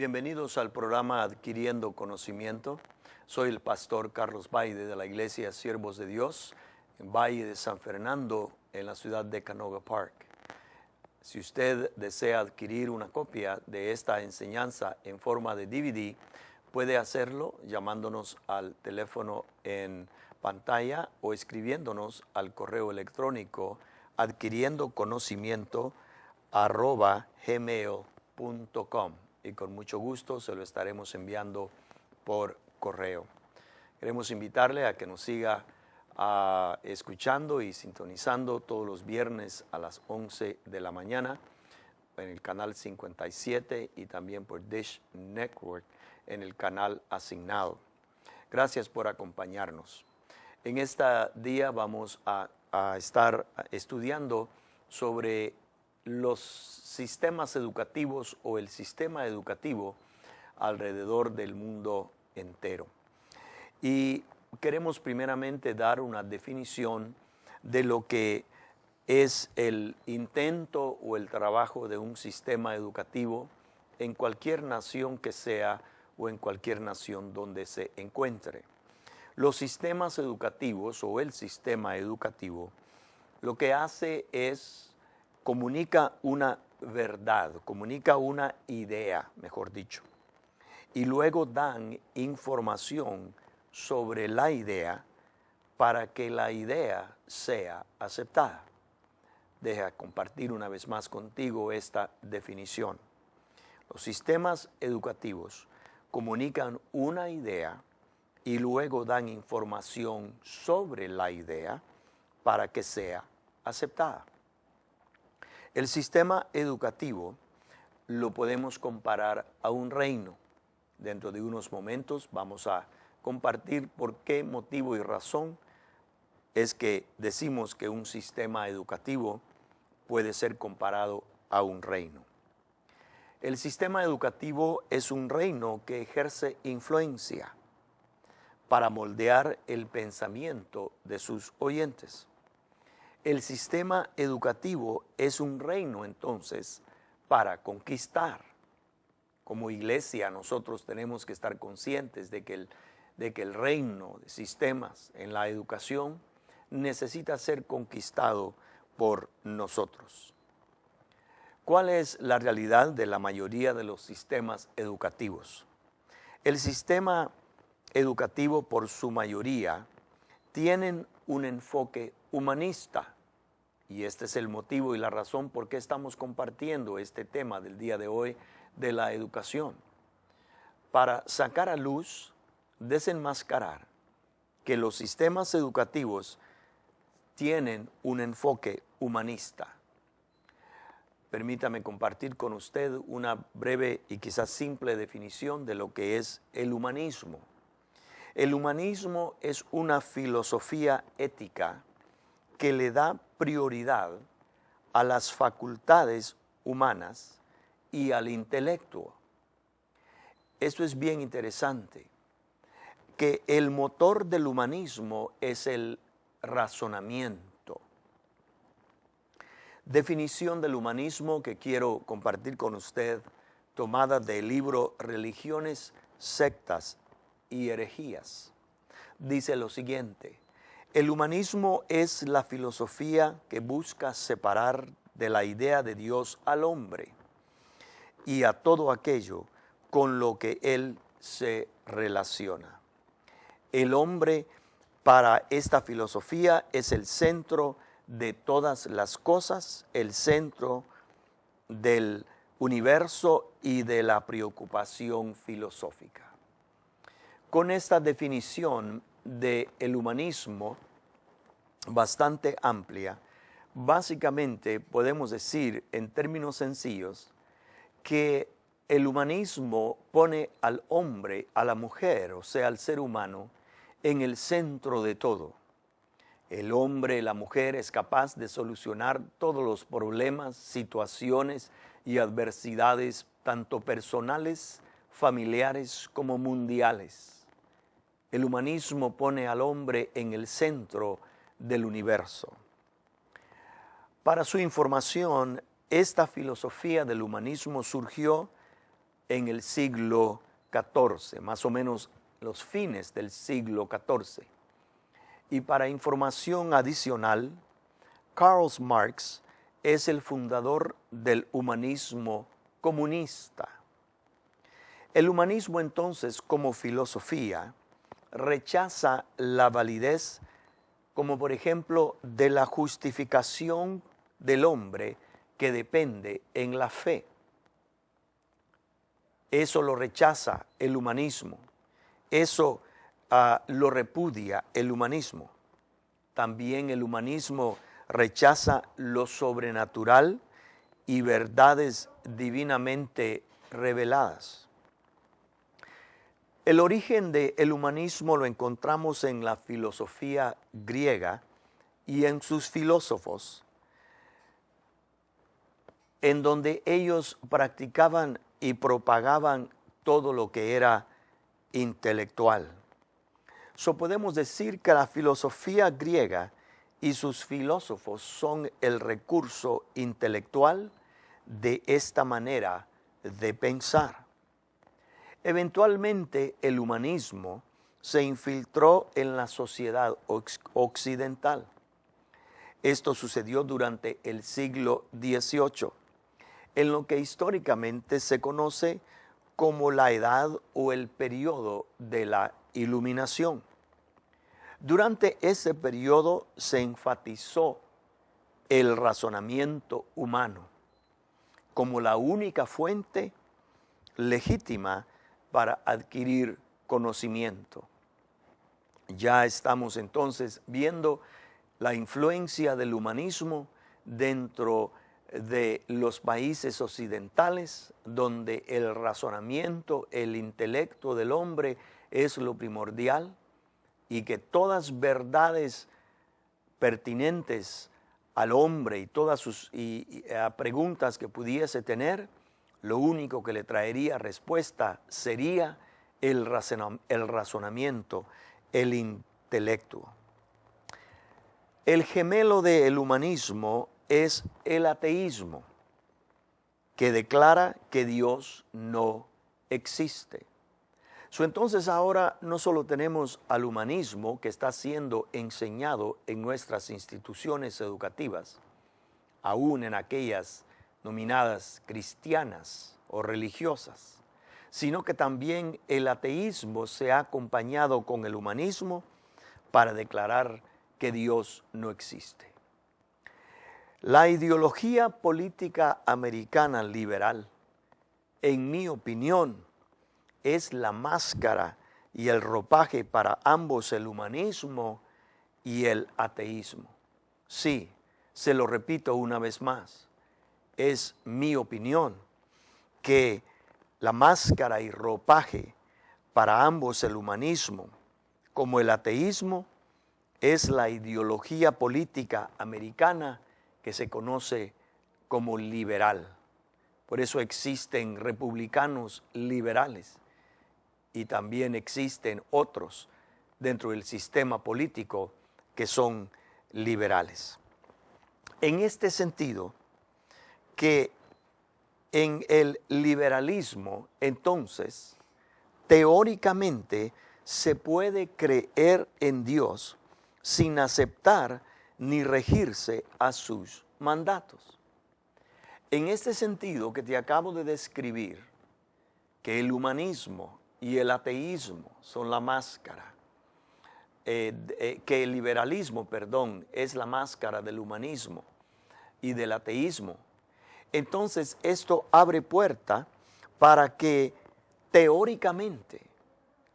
Bienvenidos al programa Adquiriendo Conocimiento. Soy el pastor Carlos Baide de la Iglesia Siervos de Dios en Valle de San Fernando, en la ciudad de Canoga Park. Si usted desea adquirir una copia de esta enseñanza en forma de DVD, puede hacerlo llamándonos al teléfono en pantalla o escribiéndonos al correo electrónico adquiriendoconocimiento@gmail.com y con mucho gusto se lo estaremos enviando por correo. Queremos invitarle a que nos siga escuchando y sintonizando todos los viernes a las 11 de la mañana en el canal 57 y también por Dish Network en el canal asignado. Gracias por acompañarnos. En este día vamos a estar estudiando sobre los sistemas educativos o el sistema educativo alrededor del mundo entero. Y queremos primeramente dar una definición de lo que es el intento o el trabajo de un sistema educativo en cualquier nación que sea o en cualquier nación donde se encuentre. Los sistemas educativos o el sistema educativo lo que hace es comunica una verdad, comunica una idea, mejor dicho, y luego dan información sobre la idea para que la idea sea aceptada. Deja compartir una vez más contigo esta definición. Los sistemas educativos comunican una idea y luego dan información sobre la idea para que sea aceptada. El sistema educativo lo podemos comparar a un reino. Dentro de unos momentos vamos a compartir por qué motivo y razón es que decimos que un sistema educativo puede ser comparado a un reino. El sistema educativo es un reino que ejerce influencia para moldear el pensamiento de sus oyentes. El sistema educativo es un reino entonces para conquistar. Como iglesia nosotros tenemos que estar conscientes de que el reino de sistemas en la educación necesita ser conquistado por nosotros. ¿Cuál es la realidad de la mayoría de los sistemas educativos? El sistema educativo por su mayoría tienen un enfoque humanista y este es el motivo y la razón por qué estamos compartiendo este tema del día de hoy de la educación, para sacar a luz, desenmascarar que los sistemas educativos tienen un enfoque humanista. Permítame compartir con usted una breve y quizás simple definición de lo que es el humanismo. El humanismo es una filosofía ética que le da prioridad a las facultades humanas y al intelecto. Esto es bien interesante, que el motor del humanismo es el razonamiento. Definición del humanismo que quiero compartir con usted, tomada del libro Religiones, Sectas y Herejías. Dice lo siguiente: el humanismo es la filosofía que busca separar de la idea de Dios al hombre y a todo aquello con lo que él se relaciona. El hombre para esta filosofía es el centro de todas las cosas, el centro del universo y de la preocupación filosófica. Con esta definición del humanismo bastante amplia, básicamente podemos decir en términos sencillos que el humanismo pone al hombre, a la mujer, o sea, al ser humano, en el centro de todo. El hombre, la mujer es capaz de solucionar todos los problemas, situaciones y adversidades, tanto personales, familiares como mundiales. El humanismo pone al hombre en el centro del universo. Para su información, esta filosofía del humanismo surgió en el siglo XIV, más o menos los fines del siglo XIV. Y para información adicional, Karl Marx es el fundador del humanismo comunista. El humanismo entonces, como filosofía, rechaza la validez, como por ejemplo, de la justificación del hombre que depende en la fe. Eso lo rechaza el humanismo. Eso lo repudia el humanismo. También el humanismo rechaza lo sobrenatural y verdades divinamente reveladas. El origen del humanismo lo encontramos en la filosofía griega y en sus filósofos, en donde ellos practicaban y propagaban todo lo que era intelectual. Podemos decir que la filosofía griega y sus filósofos son el recurso intelectual de esta manera de pensar. Eventualmente el humanismo se infiltró en la sociedad occidental. Esto sucedió durante el siglo XVIII, en lo que históricamente se conoce como la edad o el periodo de la Iluminación. Durante ese periodo se enfatizó el razonamiento humano como la única fuente legítima para adquirir conocimiento. Ya estamos entonces viendo la influencia del humanismo dentro de los países occidentales, donde el razonamiento, el intelecto del hombre es lo primordial y que todas verdades pertinentes al hombre y todas sus preguntas que pudiese tener, lo único que le traería respuesta sería el razonamiento, el intelecto. El gemelo del humanismo es el ateísmo, que declara que Dios no existe. Entonces ahora no solo tenemos al humanismo que está siendo enseñado en nuestras instituciones educativas, aún en aquellas nominadas cristianas o religiosas, sino que también el ateísmo se ha acompañado con el humanismo para declarar que Dios no existe. La ideología política americana liberal, en mi opinión, es la máscara y el ropaje para ambos el humanismo y el ateísmo. Sí, se lo repito una vez más, es mi opinión que la máscara y ropaje para ambos el humanismo como el ateísmo es la ideología política americana que se conoce como liberal. Por eso existen republicanos liberales y también existen otros dentro del sistema político que son liberales. En este sentido, que en el liberalismo, entonces, teóricamente se puede creer en Dios sin aceptar ni regirse a sus mandatos. En este sentido que te acabo de describir, que el humanismo y el ateísmo son la máscara, que el liberalismo, es la máscara del humanismo y del ateísmo. Entonces esto abre puerta para que teóricamente,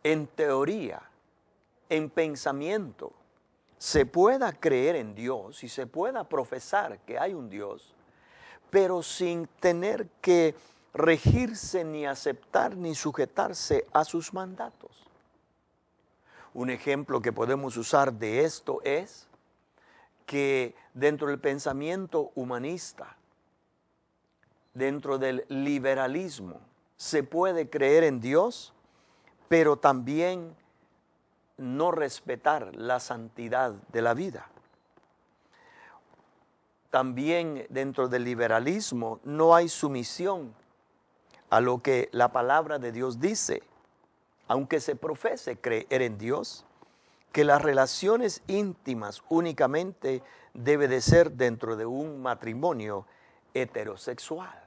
en teoría, en pensamiento, se pueda creer en Dios y se pueda profesar que hay un Dios, pero sin tener que regirse ni aceptar ni sujetarse a sus mandatos. Un ejemplo que podemos usar de esto es que dentro del pensamiento humanista, dentro del liberalismo, se puede creer en Dios, pero también no respetar la santidad de la vida. También dentro del liberalismo no hay sumisión a lo que la palabra de Dios dice, aunque se profese creer en Dios, que las relaciones íntimas únicamente debe de ser dentro de un matrimonio heterosexual.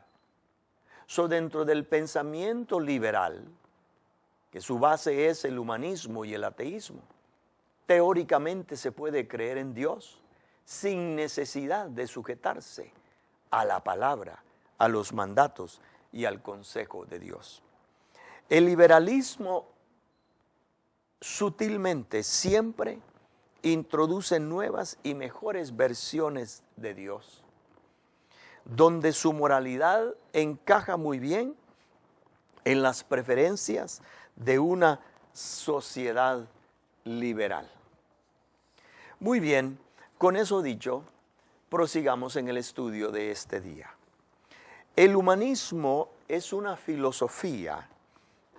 Dentro del pensamiento liberal, que su base es el humanismo y el ateísmo, teóricamente se puede creer en Dios sin necesidad de sujetarse a la palabra, a los mandatos y al consejo de Dios. El liberalismo sutilmente siempre introduce nuevas y mejores versiones de Dios, donde su moralidad encaja muy bien en las preferencias de una sociedad liberal. Muy bien, con eso dicho, prosigamos en el estudio de este día. El humanismo es una filosofía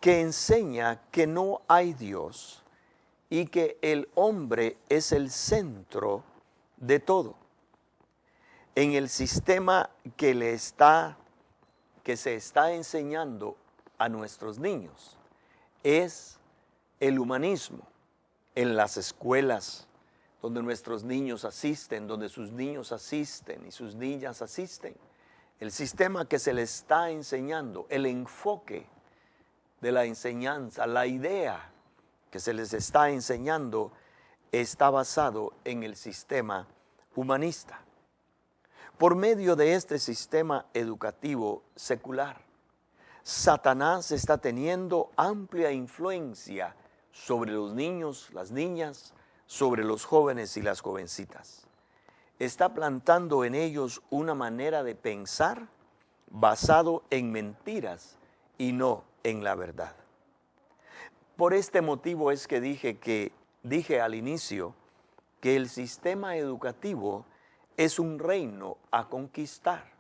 que enseña que no hay Dios y que el hombre es el centro de todo. En el sistema que se está enseñando a nuestros niños es el humanismo. En las escuelas donde nuestros niños asisten, donde sus niños asisten y sus niñas asisten, el sistema que se les está enseñando, el enfoque de la enseñanza, la idea que se les está enseñando está basado en el sistema humanista. Por medio de este sistema educativo secular, Satanás está teniendo amplia influencia sobre los niños, las niñas, sobre los jóvenes y las jovencitas. Está plantando en ellos una manera de pensar basado en mentiras y no en la verdad. Por este motivo es que dije al inicio que el sistema educativo es un reino a conquistar,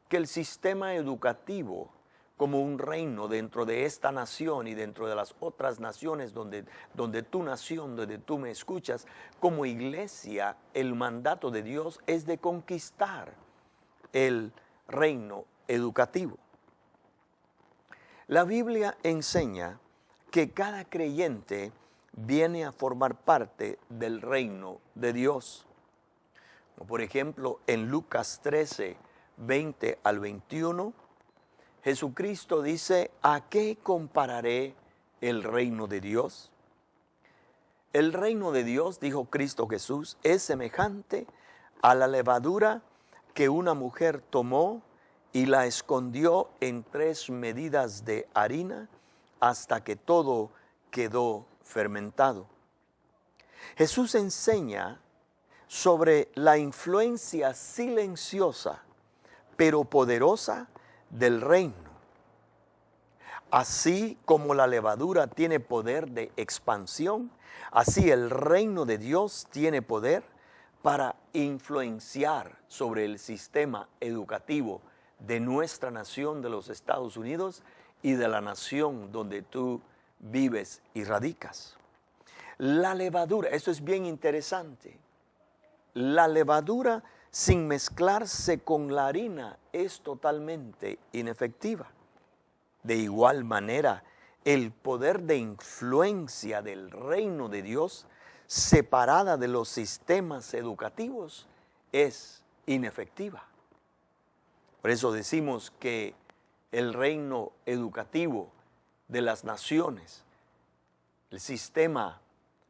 que el sistema educativo como un reino dentro de esta nación y dentro de las otras naciones donde tu nación, donde tú me escuchas, como iglesia, el mandato de Dios es de conquistar el reino educativo. La Biblia enseña que cada creyente viene a formar parte del reino de Dios. Por ejemplo, en Lucas 13, 20 al 21, Jesucristo dice, ¿a qué compararé el reino de Dios? El reino de Dios, dijo Cristo Jesús, es semejante a la levadura que una mujer tomó y la escondió en 3 medidas de harina hasta que todo quedó fermentado. Jesús enseña sobre la influencia silenciosa pero poderosa del reino. Así como la levadura tiene poder de expansión, así el reino de Dios tiene poder para influenciar sobre el sistema educativo de nuestra nación, de los Estados Unidos y de la nación donde tú vives y radicas. La levadura, esto es bien interesante. La levadura sin mezclarse con la harina es totalmente inefectiva. De igual manera, el poder de influencia del reino de Dios, separada de los sistemas educativos, es inefectiva. Por eso decimos que el reino educativo de las naciones, el sistema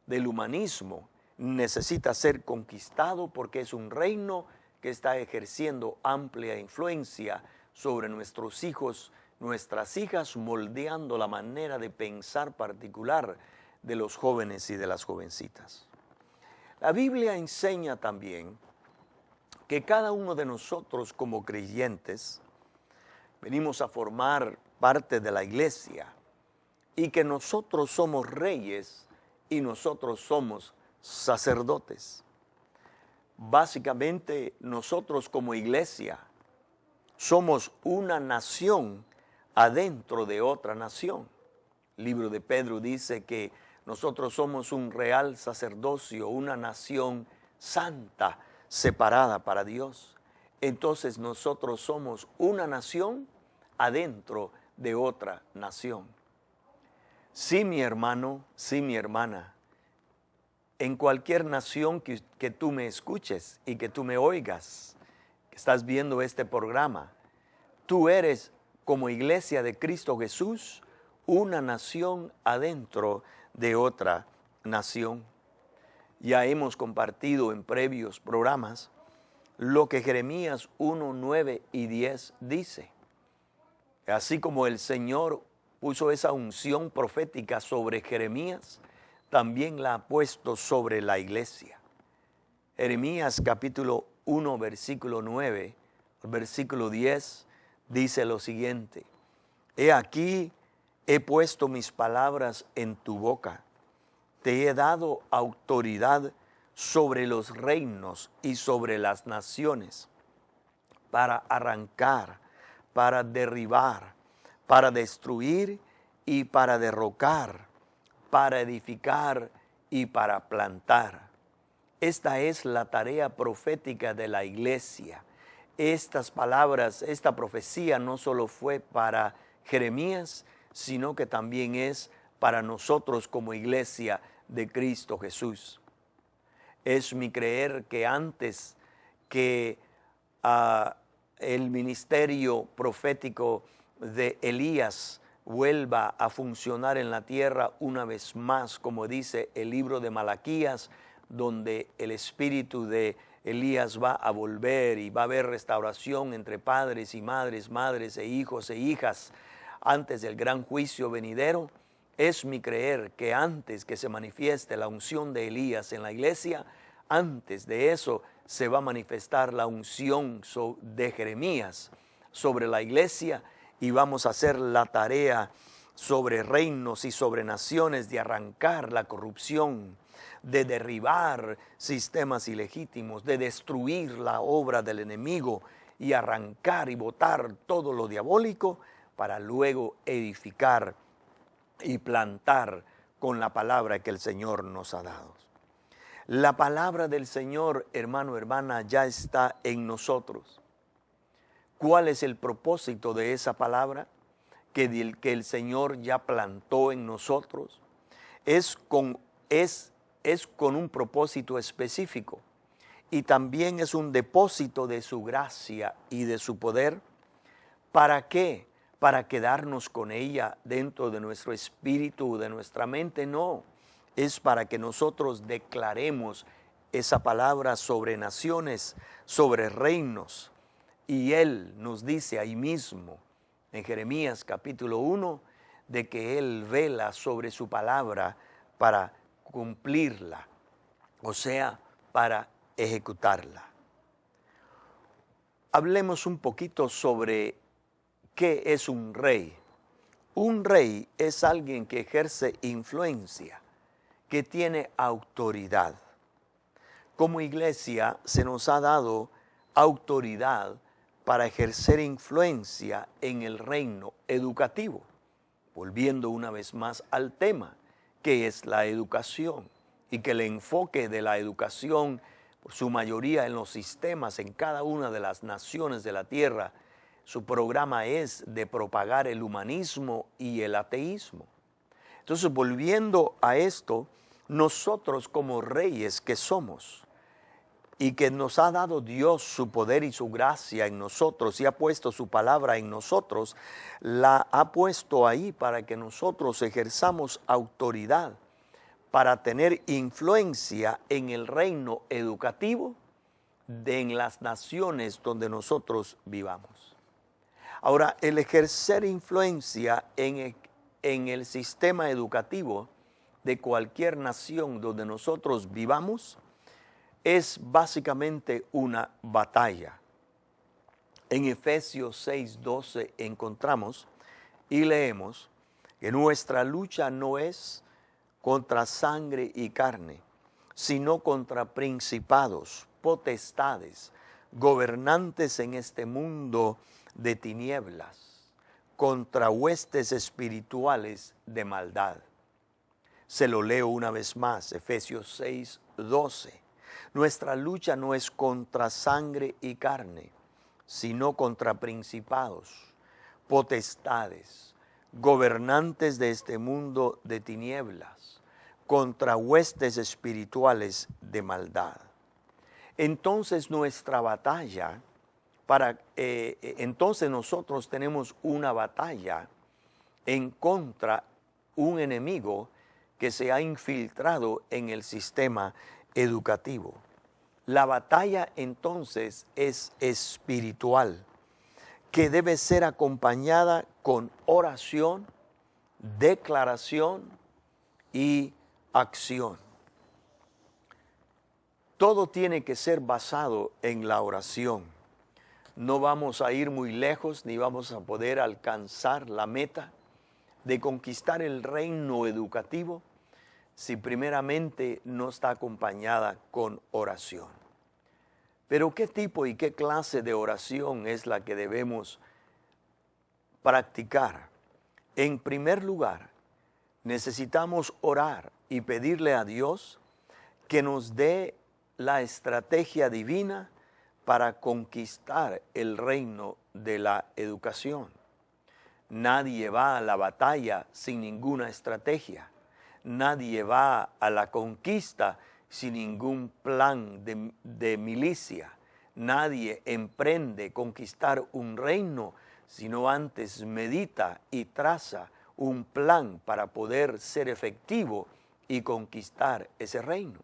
del humanismo, necesita ser conquistado porque es un reino que está ejerciendo amplia influencia sobre nuestros hijos, nuestras hijas, moldeando la manera de pensar particular de los jóvenes y de las jovencitas. La Biblia enseña también que cada uno de nosotros como creyentes venimos a formar parte de la iglesia y que nosotros somos reyes y nosotros somos sacerdotes. Básicamente nosotros como iglesia somos una nación adentro de otra nación. El libro de Pedro dice que nosotros somos un real sacerdocio, una nación santa, separada para Dios. Entonces nosotros somos una nación adentro de otra nación. Sí, mi hermano, sí, mi hermana, en cualquier nación que tú me escuches y que tú me oigas, que estás viendo este programa, tú eres, como iglesia de Cristo Jesús, una nación adentro de otra nación. Ya hemos compartido en previos programas lo que Jeremías 1, 9 y 10 dice. Así como el Señor puso esa unción profética sobre Jeremías, también la ha puesto sobre la iglesia. Jeremías capítulo 1, versículo 9, versículo 10, dice lo siguiente: He aquí, he puesto mis palabras en tu boca, te he dado autoridad sobre los reinos y sobre las naciones, para arrancar, para derribar, para destruir y para derrocar, para edificar y para plantar. Esta es la tarea profética de la iglesia. Estas palabras, esta profecía no solo fue para Jeremías, sino que también es para nosotros como iglesia de Cristo Jesús. Es mi creer que antes que el ministerio profético de Elías vuelva a funcionar en la tierra una vez más, como dice el libro de Malaquías, donde el espíritu de Elías va a volver y va a haber restauración entre padres y madres, madres e hijas, antes del gran juicio venidero. Es mi creer que antes que se manifieste la unción de Elías en la iglesia, antes de eso se va a manifestar la unción de Jeremías sobre la iglesia, y vamos a hacer la tarea sobre reinos y sobre naciones de arrancar la corrupción, de derribar sistemas ilegítimos, de destruir la obra del enemigo y arrancar y botar todo lo diabólico para luego edificar y plantar con la palabra que el Señor nos ha dado. La palabra del Señor, hermano, hermana, ya está en nosotros. ¿Cuál es el propósito de esa palabra que el Señor ya plantó en nosotros? Es con un propósito específico, y también es un depósito de su gracia y de su poder. ¿Para qué? ¿Para quedarnos con ella dentro de nuestro espíritu, de nuestra mente? No, es para que nosotros declaremos esa palabra sobre naciones, sobre reinos. Y Él nos dice ahí mismo, en Jeremías capítulo 1, de que Él vela sobre su palabra para cumplirla, o sea, para ejecutarla. Hablemos un poquito sobre qué es un rey. Un rey es alguien que ejerce influencia, que tiene autoridad. Como iglesia se nos ha dado autoridad para ejercer influencia en el reino educativo. Volviendo una vez más al tema, que es la educación, y que el enfoque de la educación, por su mayoría en los sistemas, en cada una de las naciones de la tierra, su programa es de propagar el humanismo y el ateísmo. Entonces, volviendo a esto, nosotros como reyes que somos, y que nos ha dado Dios su poder y su gracia en nosotros, y ha puesto su palabra en nosotros, la ha puesto ahí para que nosotros ejerzamos autoridad, para tener influencia en el reino educativo en las naciones donde nosotros vivamos. Ahora, el ejercer influencia en el sistema educativo de cualquier nación donde nosotros vivamos es básicamente una batalla. En Efesios 6:12 encontramos y leemos que nuestra lucha no es contra sangre y carne, sino contra principados, potestades, gobernantes en este mundo de tinieblas, contra huestes espirituales de maldad. Se lo leo una vez más, Efesios 6:12. Nuestra lucha no es contra sangre y carne, sino contra principados, potestades, gobernantes de este mundo de tinieblas, contra huestes espirituales de maldad. Entonces nuestra batalla, entonces nosotros tenemos una batalla en contra un enemigo que se ha infiltrado en el sistema educativo. La batalla entonces es espiritual, que debe ser acompañada con oración, declaración y acción. Todo tiene que ser basado en la oración. No vamos a ir muy lejos ni vamos a poder alcanzar la meta de conquistar el reino educativo si primeramente no está acompañada con oración. Pero ¿qué tipo y qué clase de oración es la que debemos practicar? En primer lugar, necesitamos orar y pedirle a Dios que nos dé la estrategia divina para conquistar el reino de la educación. Nadie va a la batalla sin ninguna estrategia. Nadie va a la conquista sin ningún plan de milicia. Nadie emprende conquistar un reino, sino antes medita y traza un plan para poder ser efectivo y conquistar ese reino.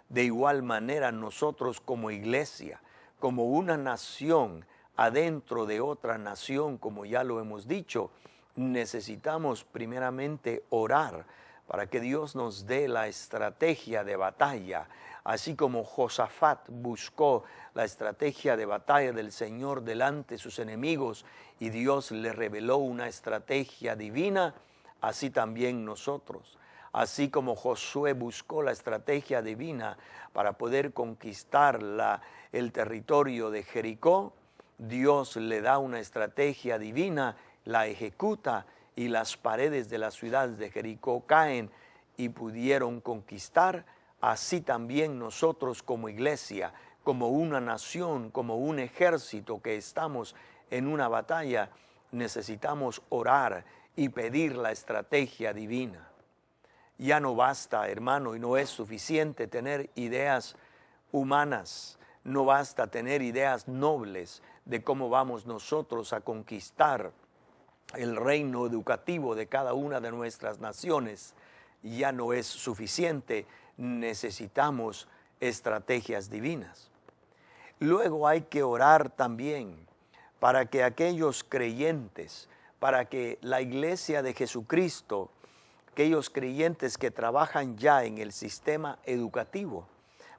De igual manera nosotros como iglesia, como una nación adentro de otra nación, como ya lo hemos dicho, necesitamos primeramente orar para que Dios nos dé la estrategia de batalla, así como Josafat buscó la estrategia de batalla del Señor delante de sus enemigos y Dios le reveló una estrategia divina, así también nosotros. Así como Josué buscó la estrategia divina para poder conquistar el territorio de Jericó, Dios le da una estrategia divina, la ejecuta y las paredes de la ciudad de Jericó caen y pudieron conquistar. Así también nosotros como iglesia, como una nación, como un ejército que estamos en una batalla, necesitamos orar y pedir la estrategia divina. Ya no basta, hermano, y no es suficiente tener ideas humanas, no basta tener ideas nobles de cómo vamos nosotros a conquistar el reino educativo de cada una de nuestras naciones. Ya no es suficiente, necesitamos estrategias divinas. Luego hay que orar también para que aquellos creyentes, para que la iglesia de Jesucristo, aquellos creyentes que trabajan ya en el sistema educativo,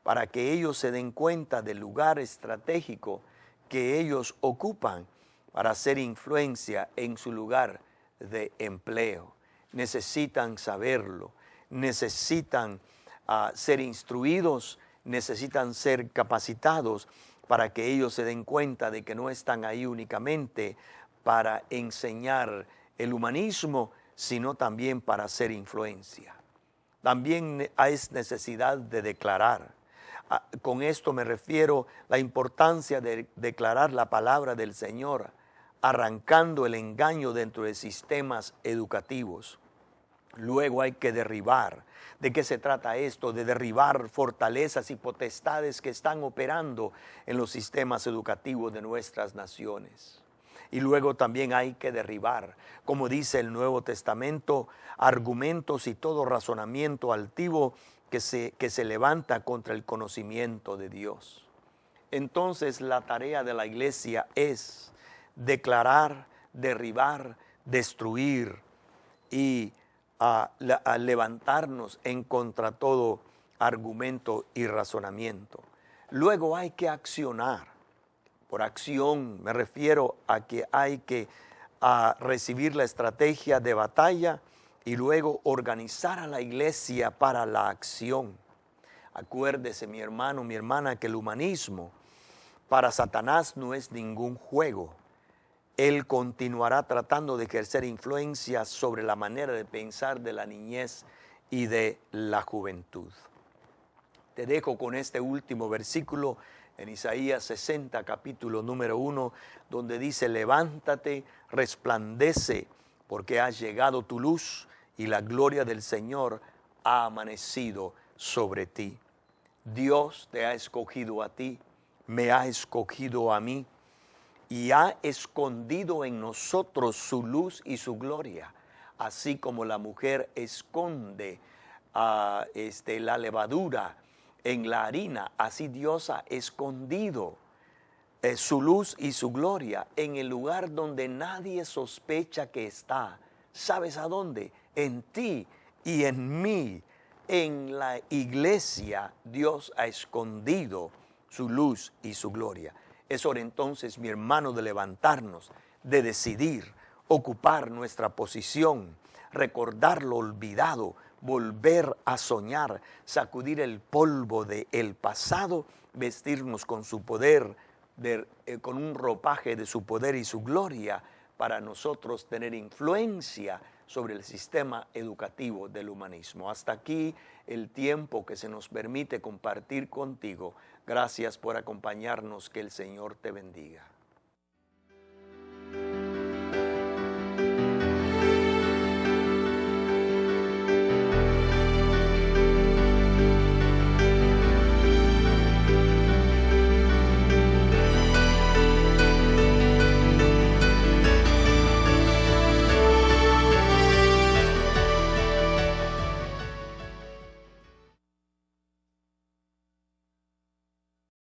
para que ellos se den cuenta del lugar estratégico que ellos ocupan para hacer influencia en su lugar de empleo. Necesitan saberlo, necesitan ser instruidos, necesitan ser capacitados para que ellos se den cuenta de que no están ahí únicamente para enseñar el humanismo, sino también para hacer influencia. También hay necesidad de declarar. Con esto me refiero a la importancia de declarar la palabra del Señor, arrancando el engaño dentro de sistemas educativos. Luego hay que derribar. ¿De qué se trata esto? De derribar fortalezas y potestades que están operando en los sistemas educativos de nuestras naciones. Y luego también hay que derribar, como dice el Nuevo Testamento, argumentos y todo razonamiento altivo que se levanta contra el conocimiento de Dios. Entonces la tarea de la iglesia es declarar, derribar, destruir y a levantarnos en contra todo argumento y razonamiento. Luego hay que accionar. Por acción me refiero a que hay que recibir la estrategia de batalla y luego organizar a la iglesia para la acción. Acuérdese, mi hermano, mi hermana, que el humanismo para Satanás no es ningún juego. Él continuará tratando de ejercer influencia sobre la manera de pensar de la niñez y de la juventud. Te dejo con este último versículo En Isaías 60, capítulo número 1, donde dice, levántate, resplandece, porque ha llegado tu luz y la gloria del Señor ha amanecido sobre ti. Dios te ha escogido a ti, me ha escogido a mí y ha escondido en nosotros su luz y su gloria, así como la mujer esconde la levadura en la harina, así Dios ha escondido su luz y su gloria en el lugar donde nadie sospecha que está. ¿Sabes a dónde? En ti y en mí. En la iglesia Dios ha escondido su luz y su gloria. Es hora entonces, mi hermano, de levantarnos, de decidir, ocupar nuestra posición, recordar lo olvidado, volver a soñar, sacudir el polvo del pasado, vestirnos con su poder, con un ropaje de su poder y su gloria, para nosotros tener influencia sobre el sistema educativo del humanismo. Hasta aquí el tiempo que se nos permite compartir contigo. Gracias por acompañarnos. Que el Señor te bendiga.